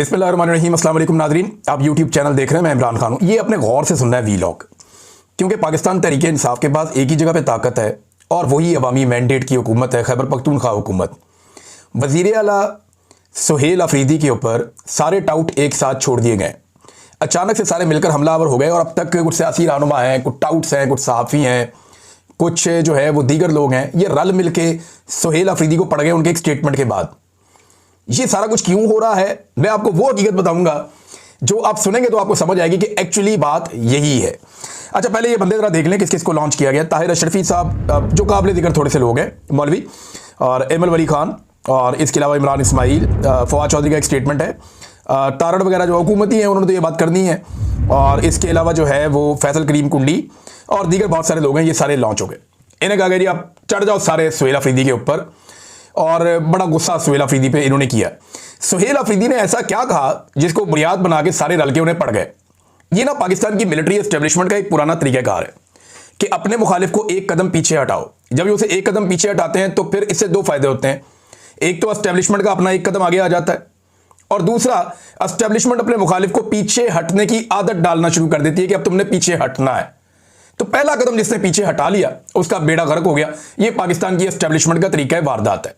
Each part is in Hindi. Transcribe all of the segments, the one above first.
बिस्मिल्लाहिर्रहमानिर्रहीम, अस्सलाम वालेकुम नाज़रीन। आप यूट्यूब चैनल देख रहे हैं, मैं इमरान खान हूँ। ये अपने गौर से सुनना है वीलॉग, क्योंकि पाकिस्तान तहरीक इंसाफ के पास एक ही जगह पे ताकत है और वही अवामी मैंडेट की हुकूमत है, खैबर पख्तूनख्वा हुकूमत। वज़ीर आला सुहेल अफरीदी के ऊपर सारे टाउट एक साथ छोड़ दिए गए। अचानक से सारे मिलकर हमलावर हो गए और अब तक कुछ सियासी रहनुमा हैं, कुछ टाउट्स हैं, कुछ सहाफ़ी हैं, कुछ जो है वो दीगर लोग हैं, ये रल मिल के सुहेल अफरीदी को पड़ गए उनके एक स्टेटमेंट के बाद। ये सारा कुछ क्यों हो रहा है, मैं आपको वो हकीकत बताऊंगा जो आप सुनेंगे तो आपको समझ आएगी कि एक्चुअली बात यही है। अच्छा, पहले ये बंदे जरा देख लें किस किस को लॉन्च किया गया। ताहिर अशरफी साहब, जो काबिल जिक्र थोड़े से लोग हैं, मौलवी, और एमल वली खान, और इसके अलावा इमरान इस्माइल, फवाद चौधरी का एक स्टेटमेंट है, तारड़ वगैरह जो हुकूमती हैं उन्होंने तो ये बात करनी है, और इसके अलावा जो है वो फैसल करीम कुंडी और दीगर बहुत सारे लोग हैं, ये सारे लॉन्च हो गए। इन्हें कहा गया जी आप चढ़ जाओ सारे सुहेल अफरीदी के ऊपर, और बड़ा गुस्सा सुहेल अफरीदी पे इन्होंने किया। सुहेल अफरीदी ने ऐसा क्या कहा जिसको बुनियाद बना के सारे रल के उन्हें पड़ गए। ये ना पाकिस्तान की मिलिट्री एस्टेब्लिशमेंट का एक पुराना तरीकाकार है कि अपने मुखालिफ को एक कदम पीछे हटाओ। जब ये उसे एक कदम पीछे हटाते हैं तो फिर इससे दो फायदे होते हैं। एक तो एस्टेब्लिशमेंट का अपना एक कदम आगे आ जाता है, और दूसरा एस्टेब्लिशमेंट अपने मुखालिफ को पीछे हटने की आदत डालना शुरू कर देती है कि अब तुमने पीछे हटना है। तो पहला कदम जिसने पीछे हटा लिया उसका बेड़ा गर्क हो गया। ये पाकिस्तान की एस्टेब्लिशमेंट का तरीका है, वारदात है।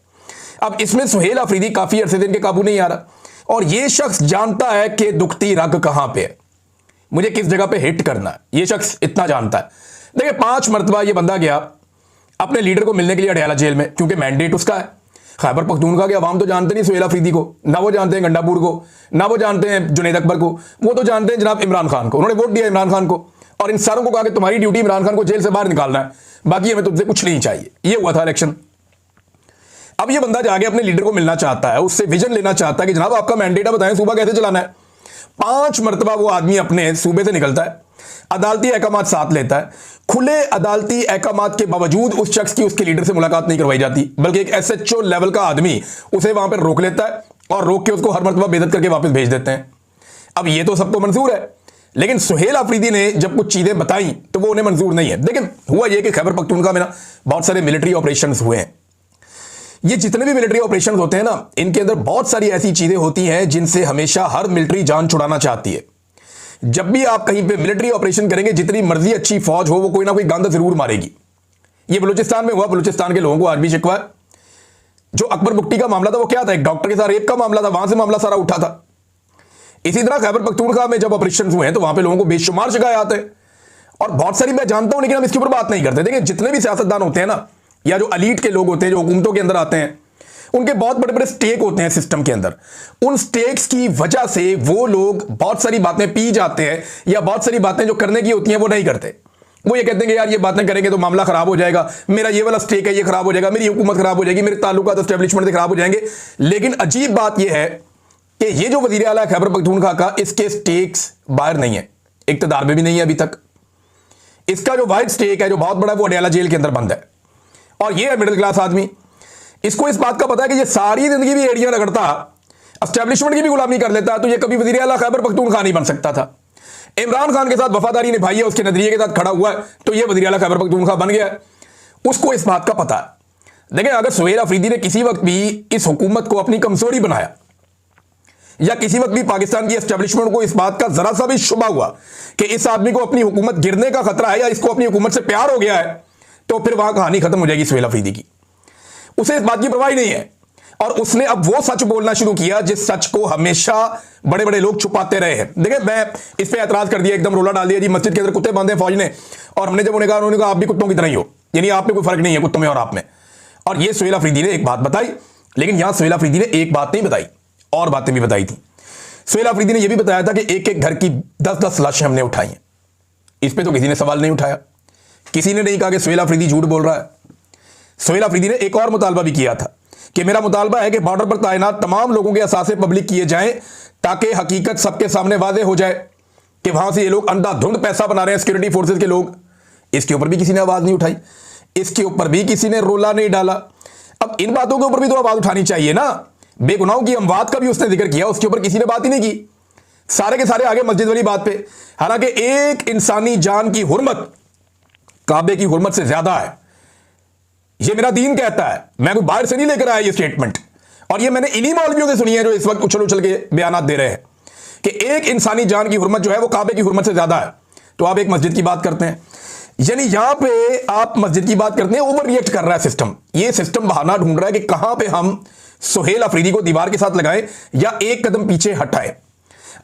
अब इसमें सुहेल अफरीदी काफी अरसे से इनके काबू नहीं आ रहा, और यह शख्स जानता है कि दुखती रग कहां पे है, मुझे किस जगह पे हिट करना है। यह शख्स इतना जानता है। देखिए, 5 मरतबा यह बंदा गया अपने लीडर को मिलने के लिए अडयाला जेल में, क्योंकि मैंडेट उसका है। खैबर पख्तूनख्वा के अवाम तो जानते नहीं सुहेल अफरीदी को, ना वो जानते हैं गंडापुर को, ना वो जानते हैं जुनैद अकबर को, वो तो जानते हैं जनाब इमरान खान को। उन्होंने वोट दिया इमरान खान को, और इन सारों को कहा कि तुम्हारी ड्यूटी इमरान खान को जेल से बाहर निकालना है, बाकी हमें तुमसे कुछ नहीं चाहिए। यह हुआ था इलेक्शन। अब ये बंदा जाके अपने लीडर को मिलना चाहता है, उससे विजन लेना चाहता है कि जनाब आपका मैंडेट है, बताएं सूबा कैसे चलाना है। 5 मरतबा वो आदमी अपने सूबे से निकलता है, अदालती अहकामात साथ लेता है। खुले अदालती अहकामात के बावजूद उस शख्स की उसके लीडर से मुलाकात नहीं करवाई जाती, बल्कि एक SHO लेवल का आदमी उसे वहां पर रोक लेता है और रोक के उसको हर मरतबा बेइज्जत करके वापस भेज देते हैं। अब ये तो सबको मंजूर है, लेकिन सुहेल अफरीदी ने जब कुछ चीजें बताई तो वो उन्हें मंजूर नहीं है। लेकिन हुआ यह कि खैबर पख्तूनख्वा में ना बहुत सारे मिलिट्री ऑपरेशंस हुए हैं। ये जितने भी मिलिट्री ऑपरेशंस होते हैं ना, इनके अंदर बहुत सारी ऐसी चीजें होती हैं जिनसे हमेशा हर मिलिट्री जान छुड़ाना चाहती है। जब भी आप कहीं पे मिलिट्री ऑपरेशन करेंगे, जितनी मर्जी अच्छी फौज हो, वो कोई ना कोई गंद जरूर मारेगी। ये बलूचिस्तान में हुआ, बलूचिस्तान के लोगों को आज भी शिकवा है। जो अकबर बुक्टी का मामला था वो क्या था, एक डॉक्टर के साथ रेप का मामला था, वहां से मामला सारा उठा था। इसी तरह खैबर पख्तूनख्वा में जब ऑपरेशन हुए हैं तो वहां पे लोगों को बेशुमार शिकायत है, और बहुत सारी मैं जानता हूं, लेकिन हम इसके ऊपर बात नहीं करते। देखिए, जितने भी सियासतदान होते हैं ना, या जो अलीट के लोग होते हैं, जो हुकूमतों के अंदर आते हैं, उनके बहुत बड़े बड़े स्टेक होते हैं सिस्टम के अंदर। उन स्टेक्स की वजह से वो लोग बहुत सारी बातें पी जाते हैं, या बहुत सारी बातें जो करने की होती हैं वो नहीं करते। वो ये कहते हैं कि यार ये बातें करेंगे तो मामला खराब हो जाएगा, मेरा ये वाला स्टेक है ये खराब हो जाएगा, मेरी हुकूमत खराब हो जाएगी, मेरे ताल्लुकात एस्टेब्लिशमेंट से खराब हो जाएंगे। लेकिन अजीब बात यह है कि ये जो वजीर आला खैबर पख्तूनख्वा का, इसके स्टेक्स बाहर नहीं है, इक्तदार में भी नहीं है अभी तक। इसका जो वाइड स्टेक है, जो बहुत बड़ा, वो अडयाला जेल के अंदर बंद है, और ये है मिडिल क्लास आदमी। इसको इस बात का पता है कि ये सारी जिंदगी भी एड़ियां रगड़ता, एस्टेब्लिशमेंट की भी गुलामी कर लेता, तो ये कभी वजीर आला खैबर पख्तूनख्वा नहीं बन सकता था। इमरान खान के साथ वफादारी निभाई है, उसके नजरिए के साथ खड़ा हुआ है, तो ये वजीर आला खैबर पख्तूनख्वा बन गया है। उसको इस बात का पता है। देखिए, अगर सुहेल अफरीदी ने किसी वक्त भी इस हुकूमत को अपनी कमजोरी बनाया, या किसी वक्त भी पाकिस्तान की एस्टेब्लिशमेंट को इस बात का जरा सा भी शुबा हुआ कि इस आदमी को अपनी हुकूमत गिरने का खतरा है, या इसको अपनी हुकूमत से प्यार हो गया है, तो फिर वहां कहानी खत्म हो जाएगी सुहेल अफरीदी की। उसे इस बात की परवाह नहीं है, और उसने अब वो सच बोलना शुरू किया जिस सच को हमेशा बड़े बड़े लोग छुपाते रहे हैं। देखिए, मैं इस पे एतराज कर दिया, एकदम रोला डाल दिया जी मस्जिद के अंदर कुत्ते बांधे फौज ने, और हमने जब उन्हें कहा, उन्होंने कहा आप भी कुत्तों की तरह ही हो, यानी आप में कोई फर्क नहीं है कुत्तों में और आप में। और ये सुहेल अफरीदी ने एक बात बताई, लेकिन यहां सुहेल अफरीदी ने एक बात नहीं बताई, और बातें भी बताई थी। सुहेल अफरीदी ने यह भी बताया था कि एक एक घर की 10-10 लाशें हमने उठाई हैं। इस पर तो किसी ने सवाल नहीं उठाया, किसी ने नहीं कहा कि सुहेल अफरीदी झूठ बोल रहा है। सुहेल अफरीदी ने एक और मुतालबा भी किया था कि मेरा मुतालबा है कि बॉर्डर पर तैनात तमाम लोगों के असासे पब्लिक किए जाएं, ताकि हकीकत सबके सामने वाज़े हो जाए कि वहां से ये लोग अंधाधुंध पैसा बना रहे हैं, सिक्योरिटी फोर्सेज के लोग। इसके ऊपर भी किसी ने आवाज नहीं उठाई, इसके ऊपर भी किसी ने रोला नहीं डाला। अब इन बातों के ऊपर भी तो आवाज उठानी चाहिए ना। बेगुनाहों की अमवात का भी उसने जिक्र किया, उसके ऊपर किसी ने बात ही नहीं की। सारे के सारे आगे मस्जिद वाली बात पे, हालांकि एक इंसानी जान की हुर्मत काबे की हुर्मत से ज्यादा है, ये मेरा दीन कहता है। मैं कोई बाहर से नहीं लेकर आया ये स्टेटमेंट, और ये मैंने इन्हीं मौलवियों से सुनी है जो इस वक्त उछल उछल के बयान दे रहे हैं कि एक इंसानी जान की हुर्मत जो है वो काबे की हुर्मत से ज्यादा है। तो आप एक मस्जिद की बात करते हैं, यानी यहां पे आप मस्जिद की बात करते हैं, ओवर रिएक्ट कर रहा है सिस्टम। ये सिस्टम बहाना ढूंढ रहा है कि कहां पे हम सुहेल अफरीदी को दीवार के साथ लगाएं या एक कदम पीछे हटाएं।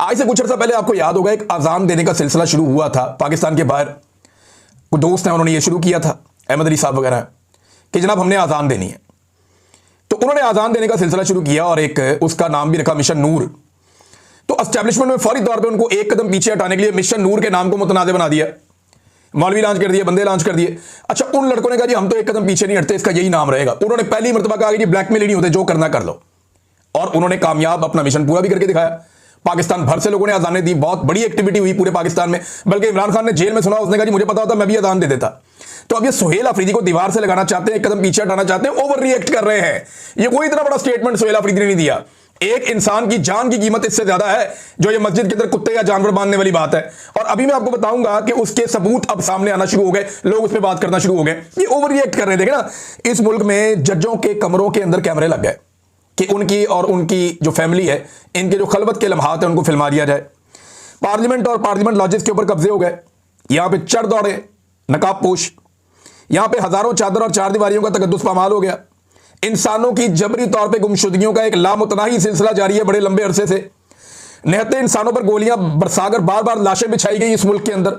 आज से कुछ अर्सा पहले आपको याद होगा एक अजान देने का सिलसिला शुरू हुआ था पाकिस्तान के बाहर। कुछ दोस्त हैं उन्होंने ये शुरू किया था, अहमद अली साहब वगैरह, कि जनाब हमने अजान देनी है। तो उन्होंने अजान देने का सिलसिला शुरू किया और एक उसका नाम भी रखा मिशन नूर। तो एस्टेब्लिशमेंट में फौरी तौर पे उनको एक कदम पीछे हटाने के लिए मिशन नूर के नाम को मुतनाज़ बना दिया। मौलवी लॉन्च कर दिए, बंदे लॉन्च कर दिए। अच्छा, उन लड़कों ने कहा जी हम तो एक कदम पीछे नहीं हटते, इसका यही नाम रहेगा। उन्होंने पहली मरतबा कहा कि ब्लैकमेल ही नहीं होते, जो करना कर लो। और उन्होंने कामयाब अपना मिशन पूरा भी करके दिखाया। पाकिस्तान भर से लोगों ने अजानें दी, बहुत बड़ी एक्टिविटी हुई पूरे पाकिस्तान में। बल्कि इमरान खान ने जेल में सुना, उसने कहा जी मुझे पता होता मैं भी अजान दे देता। तो अब ये सुहेल अफरीदी को दीवार से लगाना चाहते हैं, एक कदम पीछे हटाना चाहते हैं, ओवर रिएक्ट कर रहे हैं। ये कोई इतना बड़ा स्टेटमेंट सुहेल अफरीदी ने नहीं दिया। एक इंसान की जान की कीमत इससे ज्यादा है जो ये मस्जिद के अंदर कुत्ते या जानवर बांधने वाली बात है। और अभी मैं आपको बताऊंगा कि उसके सबूत अब सामने आना शुरू हो गए, लोग उस पर बात करना शुरू हो गए। ये ओवर रिएक्ट कर रहे थे ना। इस मुल्क में जजों के कमरों के अंदर कैमरे लग गए कि उनकी और उनकी जो फैमिली है, इनके जो खलबत के लम्हात है उनको फिल्मा दिया जाए। पार्लियामेंट और पार्लियामेंट लॉजिस के ऊपर कब्जे हो गए। यहां पे चढ़ दौड़े नकाब पोश, यहां पे हजारों चादर और चार दीवारियों का तकद्दुस पामाल हो गया। इंसानों की जबरी तौर पे गुमशुदगियों का एक लामुतनाही सिलसिला जारी है बड़े लंबे अरसे से। निहत्ते इंसानों पर गोलियां बरसाकर बार बार लाशें बिछाई गई इस मुल्क के अंदर।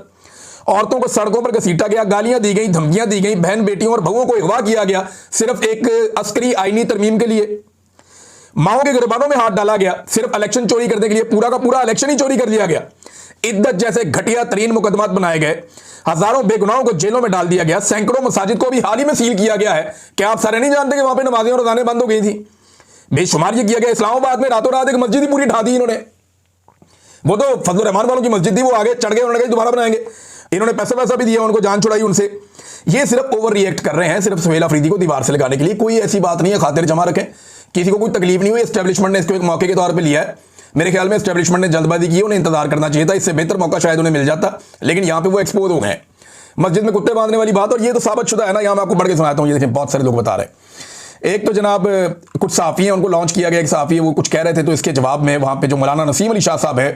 औरतों को सड़कों पर घसीटा गया, गालियां दी गई, धमकियां दी गई, बहन बेटियों और बहुओं को अगवा किया गया सिर्फ एक अस्करी आईनी तरमीम के लिए। माओ के गिरबानों में हाथ डाला गया सिर्फ इलेक्शन चोरी करने के लिए। पूरा का पूरा इलेक्शन ही चोरी कर लिया गया। इद्दत जैसे घटिया तरीन मुकदमात बनाए गए। हजारों बेगुनाहों को जेलों में डाल दिया गया। सैकड़ों मसाजिद को भी हाल ही में सील किया गया है। क्या आप सारे नहीं जानते कि वहां पे नमाजें और अज़ानें बंद हो गई थी? बेशुमार ये किया गया। इस्लामाबाद में रातों रात एक मस्जिद ही पूरी ढा दी इन्होंने। वो तो फजल रहमान वालों की मस्जिद थी, वो आगे चढ़ गए, उन्होंने कहा दोबारा बनाएंगे। इन्होंने पैसा भी दिया, उनको जान छुड़ाई उनसे। ये सिर्फ ओवर रिएक्ट कर रहे हैं, सिर्फ सुहेल अफरीदी को दीवार से लगाने के लिए। कोई ऐसी बात नहीं है, खातिर जमा रखें, किसी को कोई तकलीफ नहीं हुई। एस्टेब्लिशमेंट ने इसको एक मौके के तौर पर लिया है। मेरे ख्याल में एस्टेब्लिशमेंट ने जल्दबाजी की, उन्हें इंतजार करना चाहिए था, इससे बेहतर मौका शायद उन्हें मिल जाता। लेकिन यहां पे वो एक्सपोज हो गए मस्जिद में कुत्ते बांधने वाली बात। और ये तो साबित शुदा है ना, यहां मैं आपको बढ़ के सुनाता हूं। ये देखिए बहुत सारे लोग बता रहे हैं। एक तो जनाब कुछ सहाफ़ी हैं, उनको लॉन्च किया गया। एक सहाफ़ी है, वो कुछ कह रहे थे, तो इसके जवाब में वहां पे जो मौलाना नसीम अली शाह साहब है,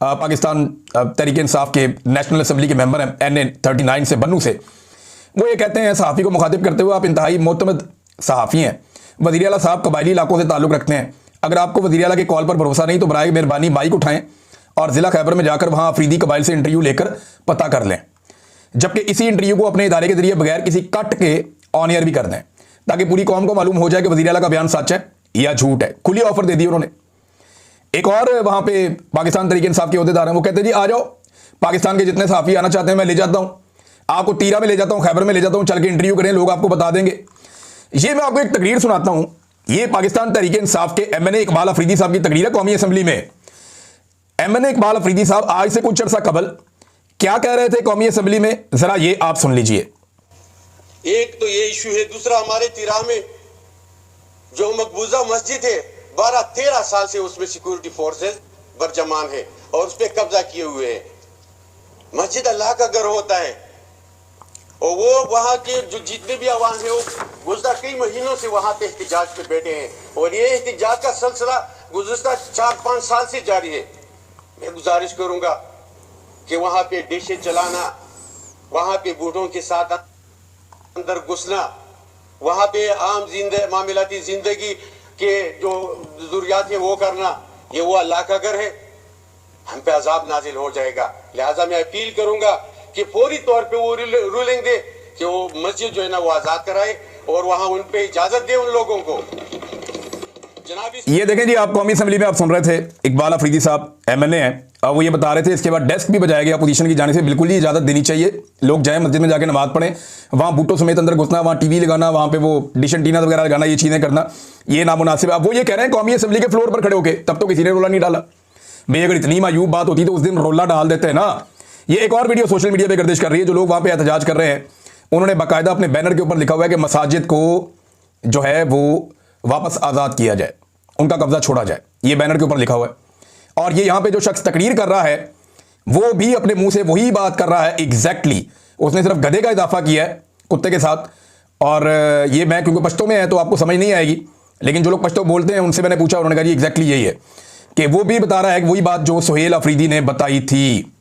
पाकिस्तान तहरीक इंसाफ के नेशनल असेंबली के मेंबर हैं, NA 39 से बन्नू से, वो ये कहते हैं सहाफ़ी को मुखातिब करते हुए, आप इंतहाई मोतमद सहाफ़ी हैं, वज़ीर आला साहब कबायली इलाकों से ताल्लुक़ रखते हैं। अगर आपको वज़ीर आला के कॉल पर भरोसा नहीं तो बराए मेहरबानी माइक उठाएं और ज़िला खैबर में जाकर वहाँ अफरीदी कबाइल से इंटरव्यू लेकर पता कर लें। जबकि इसी इंटरव्यू को अपने इदारे के जरिए बगैर किसी कट के ऑन एयर भी कर दें, ताकि पूरी कौम को मालूम हो जाए कि वज़ीर आला का बयान सच है या झूठ है। खुली ऑफर दे दी उन्होंने। एक और वहाँ पे पाकिस्तान तहरीक इंसाफ के अहदेदार हैं, वो कहते हैं जी आ जाओ, पाकिस्तान के जितने सहाफ़ी आना चाहते हैं मैं ले जाता हूँ, आपको तीरा में ले जाता हूँ, खैबर में ले जाता हूँ, चल के इंटरव्यू करें, लोग आपको बता देंगे। ये मैं आपको एक तकरीर सुनाता हूँ। ये पाकिस्तान तहरीक इंसाफ के MNA इकबाल अफरीदी साहब की तकरीर है कौमी असम्बली में। MNA इकबाल अफरीदी साहब आज से कुछ अर्सा कबल क्या कह रहे थे कौमी असम्बली में, जरा ये आप सुन लीजिए। एक तो ये इशू है, दूसरा हमारे तिरा में जो मकबूजा मस्जिद है 12-13 साल से उसमें सिक्योरिटी फोर्सेस बरजमान है और उस पर कब्जा किए हुए हैं। मस्जिद अल्लाह का घर होता है और वो वहाँ के जो जितने भी अवाम है वो गुज़श्ता कई महीनों से वहाँ पे एहतिजाज पे बैठे हैं और ये एहतिजाज का सिलसिला गुज़श्ता 4-5 साल से जारी है। मैं गुजारिश करूंगा कि वहाँ पे डिशे चलाना, वहाँ पे बूढ़ों के साथ अंदर घुसना, वहाँ पे आम मामलाती जिंदगी के जो जरूरियात है वो करना, ये वो अल्लाह का घर है, हम पे अजाब नाजिल हो जाएगा। लिहाजा मैं अपील करूंगा कि फौरी तौर पे वो रूलिंग दे कि वो मस्जिद जो है ना वो आजाद कराए और वहाँ उन पे इजाजत दे उन लोगों को। ये देखें जी, आप कौमी असम्बली में आप सुन रहे थे इकबाल अफरीदी साहब MNA हैं, और वो ये बता रहे थे। इसके बाद डेस्क भी बजाया गया अपोजिशन की जानिब से, बिल्कुल ही इजाज़त देनी चाहिए, लोग जाएं मस्जिद में जाके नमाज पढ़ें। वहाँ बूटों समेत अंदर घुसना, वहाँ TV लगाना, वहाँ पे वो डिश एंटीना वगैरह लगाना, ये चीज़ें करना ये नामुनासिब है। अब वो ये कह रहे हैं कौमी असम्बली के फ्लोर पर खड़े होकर, तब तो किसी ने रोला नहीं डाला। भाई अगर इतनी मायूब बात होती तो उस दिन रोला डाल देते हैं ना। ये एक और वीडियो सोशल मीडिया पर गर्दिश कर रही है, जो लोग वहाँ पर एहतजाज कर रहे हैं, उन्होंने बाकायदा अपने बैनर के ऊपर लिखा हुआ है कि मसाजिद को जो है वो वापस आज़ाद किया जाए, उनका कब्जा छोड़ा जाए। ये बैनर के ऊपर लिखा हुआ है। और ये यहां पे जो शख्स तकरीर कर रहा है वो भी अपने मुंह से वही बात कर रहा है एग्जैक्टली। उसने सिर्फ गधे का इजाफा किया है कुत्ते के साथ। और ये मैं क्योंकि पश्तो में है तो आपको समझ नहीं आएगी, लेकिन जो लोग पश्तो बोलते हैं उनसे मैंने पूछा, उन्होंने कहा जी एग्जैक्टली यही है कि वो भी बता रहा है कि वही बात जो सुहेल अफरीदी ने बताई थी।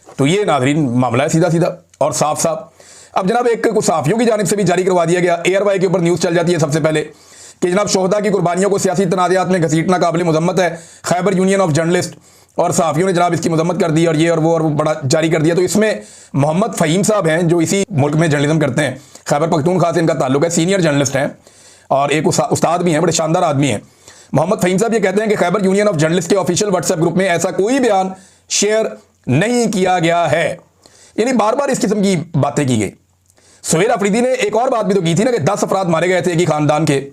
तो ये नाज़रीन मामला है सीधा सीधा और साफ साफ। अब जनाब एक कुछ सहाफ़ियों की जानिब से भी जारी करवा दिया गया, एयरवाई के ऊपर न्यूज़ चल जाती है सबसे पहले कि जनाब शोहदा की कुर्बानियों को सियासी तनाज़ात में घसीटना काबिल मज़म्मत है। खैबर यूनियन ऑफ जर्नलिस्ट और सहाफ़ियों ने जनाब इसकी मज़म्मत कर दी और ये और वो बड़ा जारी कर दिया। तो इसमें मोहम्मद फ़हीम साहब हैं जो इसी मुल्क में जर्नलिज्म करते हैं, खैबर पख्तूनख्वा से इनका ताल्लुक है, सीनियर जर्नलिस्ट हैं और एक उस्ताद भी हैं, बड़े शानदार आदमी हैं। मोहम्मद फ़हीम साहब ये कहते हैं कि खैबर यूनियन ऑफ जर्नलिस्ट के ऑफिशियल व्हाट्सएप ग्रुप में ऐसा कोई बयान शेयर नहीं किया गया है। यानी बार बार इस किस्म की बातें की गई। सुहेल अफरीदी ने एक और बात भी तो की थी ना कि 10 अफराद मारे गए थे एक ही खानदान के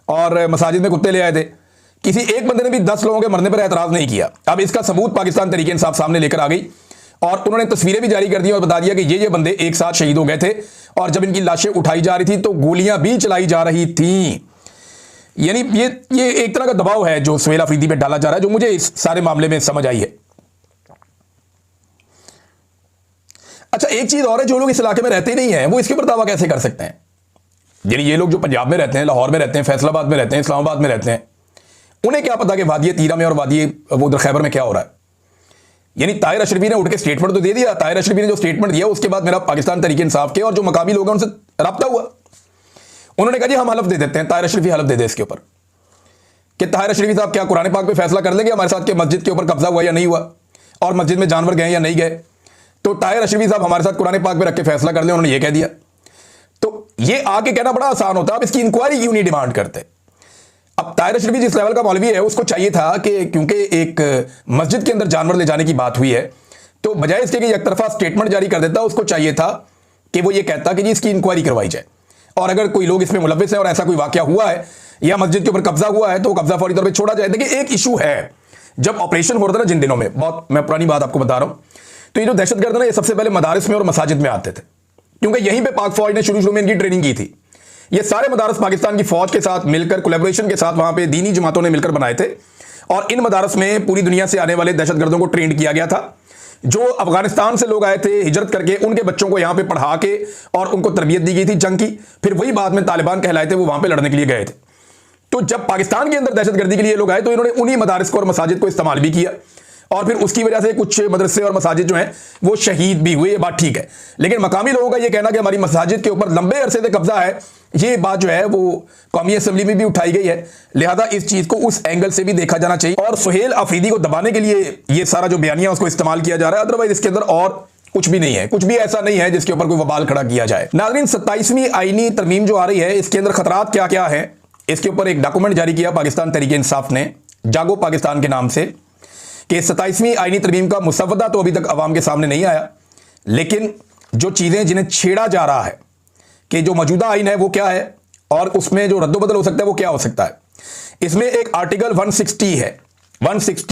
और मसाजिद में कुत्ते ले आए थे। किसी एक बंदे ने भी 10 लोगों के मरने पर एतराज़ नहीं किया। अब इसका सबूत पाकिस्तान तहरीक इंसाफ सामने लेकर आ गई और उन्होंने तस्वीरें भी जारी कर दी और बता दिया कि ये बंदे एक साथ शहीद हो गए थे और जब इनकी लाशें उठाई जा रही थी तो गोलियां भी चलाई जा रही थी। यानी ये एक तरह का दबाव है जो सुहेल अफरीदी पे डाला जा रहा है, जो मुझे इस सारे मामले में समझ आई है। अच्छा, एक चीज और है, जो लोग इस इलाके में रहते ही नहीं है वो इसके ऊपर दावा कैसे कर सकते हैं? यानी ये लोग जो पंजाब में रहते हैं, लाहौर में रहते हैं, फैसलाबाद में रहते हैं, इस्लामाबाद में रहते हैं, उन्हें क्या पता कि वादी तीरा में और वादी वो उधर खैबर में क्या हो रहा है? यानी ताहिर अशरफी ने उठ के स्टेटमेंट तो दे दिया। ताहिर अशरफी ने जो स्टेटमेंट दिया उसके बाद मेरा पाकिस्तान तहरीक इंसाफ के और जो मकामी लोग हैं उनसे रब्ता हुआ। उन्होंने कहा जी हम हलफ दे देते हैं, ताहिर अशरफी हलफ दे दे इसके ऊपर कि ताहिर अशरफी साहब क्या कुरान पाक पे फैसला कर लेंगे हमारे साथ कि मस्जिद के ऊपर कब्जा हुआ या नहीं हुआ और मस्जिद में जानवर गए या नहीं गए। तो ताहिर अशरफी साहब हमारे साथ कुरान पाक पे रख के फैसला कर लें, उन्होंने ये कह दिया। तो ये आके कहना बड़ा आसान होता, आप इसकी इंक्वायरी क्यों नहीं डिमांड करते? अब ताहिर अशरफी जिस लेवल का मौलवी है उसको चाहिए था कि क्योंकि एक मस्जिद के अंदर जानवर ले जाने की बात हुई है तो बजाय इसके कि एक तरफा स्टेटमेंट जारी कर देता, उसको चाहिए था कि वो ये कहता कि जी इसकी इंक्वायरी करवाई जाए और अगर कोई लोग इसमें मुलव्विस है और ऐसा कोई वाकया हुआ है या मस्जिद के ऊपर कब्जा हुआ है तो कब्जा फौरी तौर पर छोड़ा जाए। देखिए एक इशू है, जब ऑपरेशन हो रहा था ना जिन दिनों में, बहुत मैं पुरानी बात आपको बता रहा हूं, तो ये जो दहशतगर्द ना ये सबसे पहले मदारिस में और मसाजिद में आते थे क्योंकि यहीं पे पाक फौज ने शुरू में इनकी ट्रेनिंग की थी। ये सारे मदारस पाकिस्तान की फौज के साथ मिलकर कोलैबोरेशन के साथ वहां पे दीनी जमातों ने मिलकर बनाए थे और इन मदारस में पूरी दुनिया से आने वाले दहशतगर्दों को ट्रेंड किया गया था। जो अफगानिस्तान से लोग आए थे हिजरत करके, उनके बच्चों को यहां पे पढ़ा के और उनको तरबियत दी गई थी जंग की। फिर वही बाद में तालिबान कहलाए थे, वो वहां पे लड़ने के लिए गए थे। तो जब पाकिस्तान के अंदर दहशतगर्दी के लिए लोग आए तो इन्होंने उन्हीं मदारिस को और मसाजिद को इस्तेमाल भी किया और फिर उसकी वजह से कुछ मदरसे और मसाजिद जो हैं वो शहीद भी हुए। ये बात ठीक है, लेकिन मकामी लोगों का ये कहना कि हमारी मसाजिद के ऊपर लंबे अरसे से कब्जा है, ये बात जो है वो कौमी असेंबली में भी उठाई गई है। लिहाजा इस चीज को उस एंगल से भी देखा जाना चाहिए और सुहेल अफरीदी को दबाने के लिए ये सारा जो बयानिया उसको इस्तेमाल किया जा रहा है। अदरवाइज इसके अंदर और कुछ भी नहीं है, कुछ भी ऐसा नहीं है जिसके ऊपर कोई वबाल खड़ा किया जाए। नाज़रीन, 27वीं आईनी तरमीम जो आ रही है इसके अंदर खतरात क्या क्या है, इसके ऊपर एक डॉक्यूमेंट जारी किया पाकिस्तान तहरीक इंसाफ ने जागो पाकिस्तान के नाम से कि 27वीं आईनी तरमीम का मुसव्वदा तो अभी तक अवाम के सामने नहीं आया, लेकिन जो चीज़ें जिन्हें छेड़ा जा रहा है कि जो मौजूदा आइन है वो क्या है और उसमें जो रद्दोबदल हो सकता है वो क्या हो सकता है। इसमें एक आर्टिकल 160 है, 160